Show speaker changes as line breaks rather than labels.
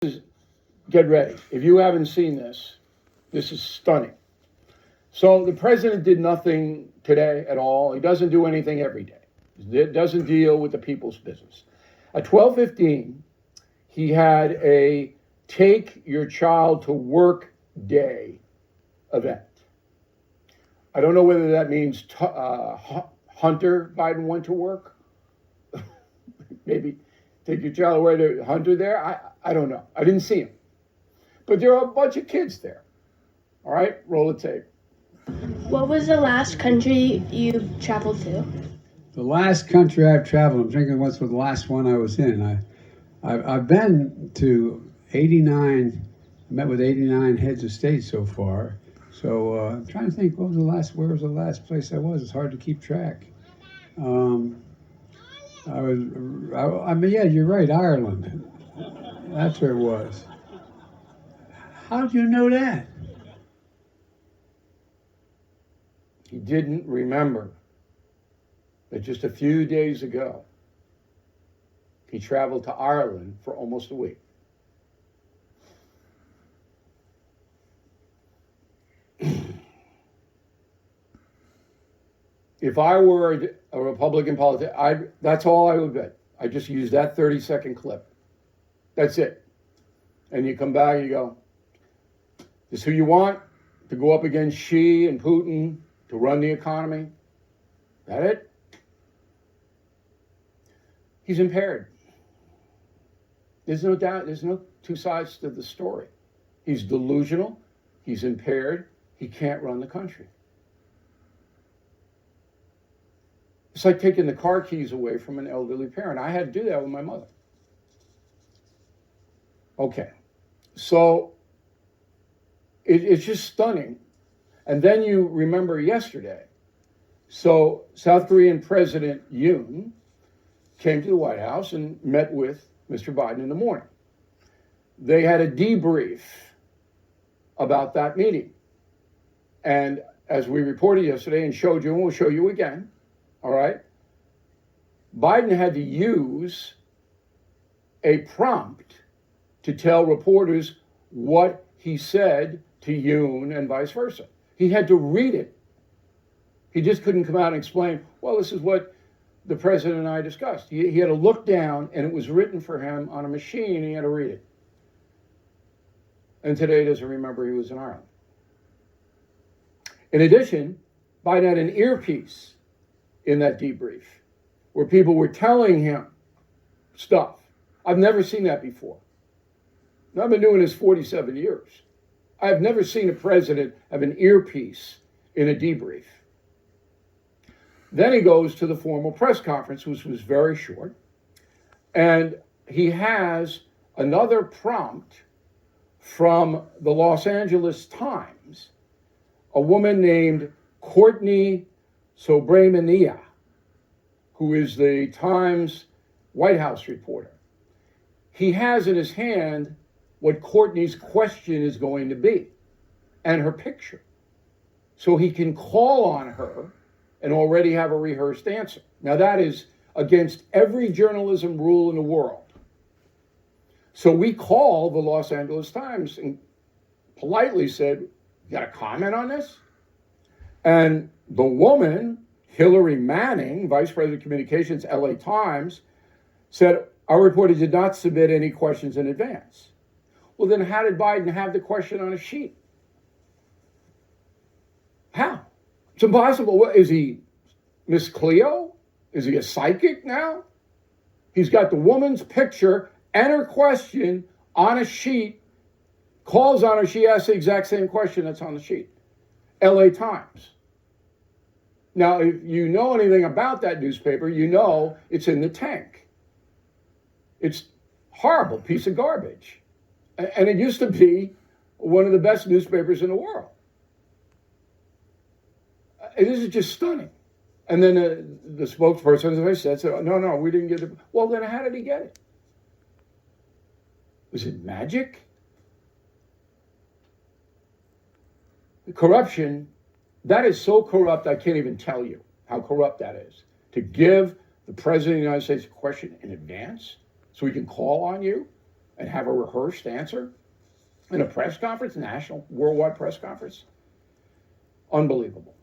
Get ready. If you haven't seen this, this is stunning. So the president did nothing today at all. He doesn't do anything every day. He doesn't deal with the people's business. At 12:15, he had a take your child to work day event. I don't know whether that means Hunter Biden went to work. Maybe take your child away to Hunter there. I don't know. I didn't see him. But there are a bunch of kids there. All right, roll the tape.
What was the last country you traveled to?
The last country I've traveled, I'm thinking what's the last one I was in. I've been to 89, met with 89 heads of state so far. So I'm trying to think, where was the last place I was? It's hard to keep track. Yeah, you're right, Ireland. That's where it was. How did you know that?
He didn't remember that just a few days ago, he traveled to Ireland for almost a week. If I were a Republican politician, that's all I would bet. I just use that 30-second clip. That's it. And you come back and you go, this is who you want to go up against Xi and Putin to run the economy? That it? He's impaired. There's no doubt, there's no two sides to the story. He's delusional, he's impaired, he can't run the country. It's like taking the car keys away from an elderly parent. I had to do that with my mother. Okay, so it's just stunning. And then you remember yesterday. So South Korean President Yoon came to the White House and met with Mr. Biden in the morning. They had a debrief about that meeting. And as we reported yesterday and showed you, and we'll show you again, all right, Biden had to use a prompt to tell reporters what he said to Yoon and vice versa. He had to read it. He just couldn't come out and explain, well, this is what the president and I discussed. He had to look down, and it was written for him on a machine, and he had to read it. And today he doesn't remember he was in Ireland. In addition, Biden had an earpiece in that debrief where people were telling him stuff. I've never seen that before. Now, I've been doing this 47 years. I've never seen a president have an earpiece in a debrief. Then he goes to the formal press conference, which was very short, and he has another prompt from the Los Angeles Times, a woman named Courtney Subramanian, who is the Times White House reporter. He has in his hand what Courtney's question is going to be and her picture. So he can call on her and already have a rehearsed answer. Now that is against every journalism rule in the world. So we called the Los Angeles Times and politely said, you got a comment on this? And the woman, Hillary Manning, Vice President of Communications, LA Times, said, our reporter did not submit any questions in advance. Well, then how did Biden have the question on a sheet? How? It's impossible. What, is he Miss Cleo? Is he a psychic now? He's got the woman's picture and her question on a sheet, calls on her, she asks the exact same question that's on the sheet. LA Times. Now, if you know anything about that newspaper, you know it's in the tank. It's a horrible piece of garbage. And it used to be one of the best newspapers in the world. This is just stunning. And then the spokesperson, as I said, no, we didn't get it. Well, then how did he get it? Was it magic? The corruption, that is so corrupt, I can't even tell you how corrupt that is. To give the President of the United States a question in advance so he can call on you and have a rehearsed answer in a press conference, national, worldwide press conference. Unbelievable.